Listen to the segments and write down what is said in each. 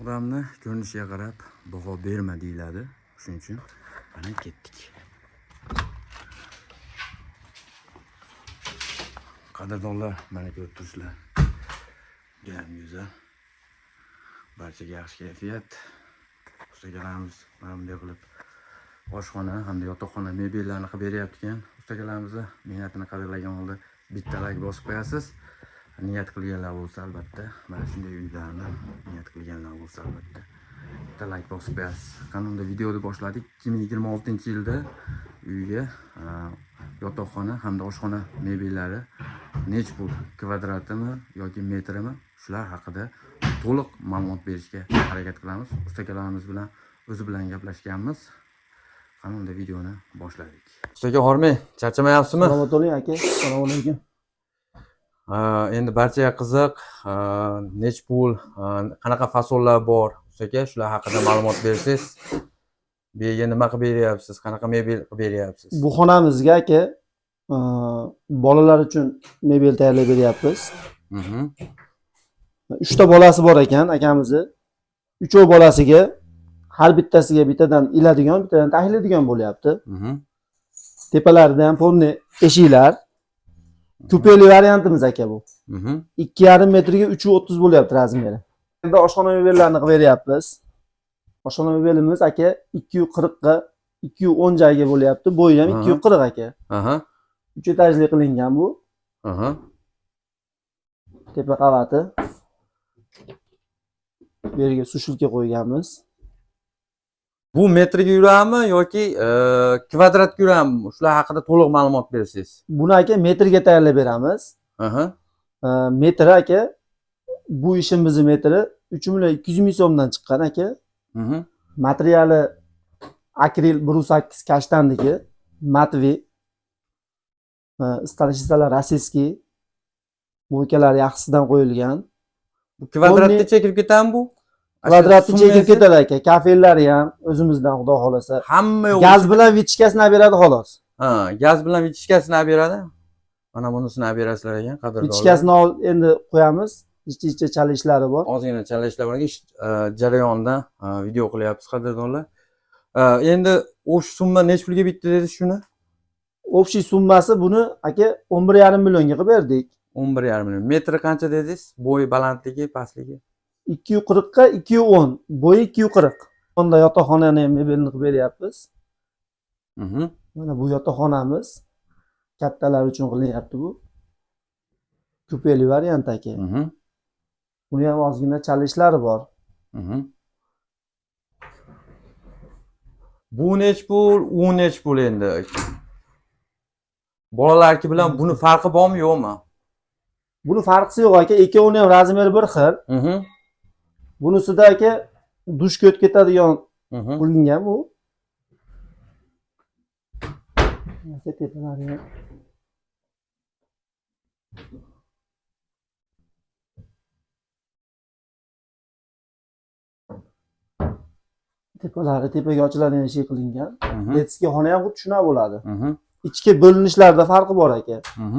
Odamni ko'rinishiga qarab baho berma deyiladi. Shuning uchun mana ketdik. Qadrdonlar, mana ko'rib turibsizlar. Judayam go'zal. Barchaga yaxshi kayfiyat. Ustakalarimiz mana bunday qilib oshxona hamda yotoqxona mebellarni qilib beryapti ekan. Ustakalarimizni mehnatini qadrlagan holda bitta like bosib qo'yasiz. Niyat qilganlar bo'lsa albatta, mana shunday uylarni niyat qilganlar bo'lsa albatta bitta like bosib qo'yasiz. Qanday videoni boshladik 2026-yilda uyga yotoqxona hamda oshxona mebellari nech pul, kvadratimi yoki metrimi, shular haqida to'liq ma'lumot berishga harakat qilamiz. Ustakalarimiz bilan o'zi bilan gaplashganmiz. Qanday videoni boshladik. Ustaka Hormay, charchamayapsizmi? Assalomu alaykum aka. Assalomu alaykum. Endi barchaga qiziq, nech pul, qanaqa fasollar bor, ustaka, shular haqida ma'lumot bersangiz. Bu yerga nima qilib beryapsiz, qanaqa mebel qilib beryapsiz? Bu xonamizga aka bolalar uchun mebel tayyorlab beryapmiz. 3 ta bolasi bor ekan akamizni. 3 bolasiga har bittasiga bittadan iladigan, bittadan tahiladigan bo'lyapti. Tepalarida ham formli eshiklar. Kupeli variantimiz aka bu. 2,5 metrga 3,30 bo'lyapti razmeri. Endi oshxona mebellarni qilib beryapmiz. Oshxona mebelimiz aka 240 ga 210 joyga bo'lyapti. Bo'yi ham 240 aka. 3 etajli qilingan bu. Tepa qavati. Bu yerga sushilka qo'yganmiz. Bu metrga yuradimi yoki kvadratga yuradimi? Shular haqida to'liq ma'lumot bersangiz. Buni aka metrga tayyorlab beramiz. Metri aka, bu ishimizni metri 3,2 million so'mdan chiqqan aka. Materiali akril 1.8 kashtandagi, matvi. Stanishlari rossiyskiy. Mo'ykalar yaxshisidan qo'yilgan. Bu kvadratga chekib ketami bu? Kvadratni chekib ketadi aka. Kafellari ham o'zimizdan xudo xolasa. Hamma gaz bilan vichkasini olib beradi xolos. Gaz bilan vichkasini olib beradi. Mana bunisini olib berasizlar ekan, qadrdonlar. Vichkasini endi qo'yamiz. Ichki chalishlari bor. Ozgina chalishlar bor. Ish jarayonida video qilyapmiz, qadrdonlar. Endi o'sh summa nech pulga bitdi dedi shuni? Общий summasi buni aka 11,5 millionga qilib berdik. 11,5 million. Metri qancha dedingiz? Bo'yi, balandligi, pastligi? 240 ga 210, bo'yi 240. Onda yotoqxonani ham mebelni qilib beryapmiz. Mana bu yotoqxonamiz kattalar uchun qilinyapti bu. Kupeli variant aka. Buni ham ozgina chalishlari bor. Bu nech pul, u nech pul endi? Bolalarki bilan buni farqi bormi, yo'qmi? Buni farqi yo'q aka, ikkovini ham razmeri bir xil. Bunisida aka dush ko't ketadigan qilingan bu. Tepalari tepaga ochiladigan ish qilingan. Detskiy xona ham xuddi shunaqa bo'ladi. Ichki bo'linishlarda farqi bor aka.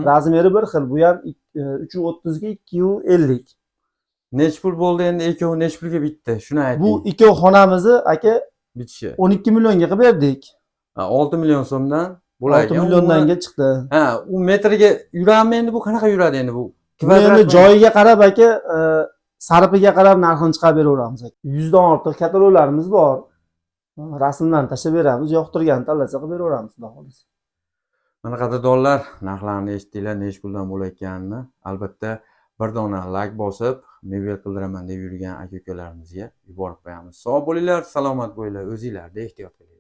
Razmeri bir xil. Bu ham 330 ga 250. Nech pul bo'ldi endi ikkovi nech pulga bitdi? Shuni ayting. Bu ikkov xonamizni aka bitishi 12 millionga qilib berdik. 6 million so'mdan bo'ladi. 6 milliondan chiqdi. U metrga yuradimi endi bu? Qanaqa yuradi endi bu? Endi joyiga qarab aka, sarfiga qarab narxini chiqarib beraveramiz aka. 100 dan ortiq kataloglarimiz bor. Rasmlarni tashlab beramiz, yoqtirganini tanlasa qilib beraveramiz, xudo xolasa. Mana qadrdonlar, narxlarni eshitdinglar, nech puldan bo'layotganini. Albatta bir dona like bosib, mebel qildiraman deb yurgan aka-ukalarimizga yuborib qo'yamiz. Sog' bo'linglar, salomat bo'linglar, o'zingizlarga ehtiyot qiling.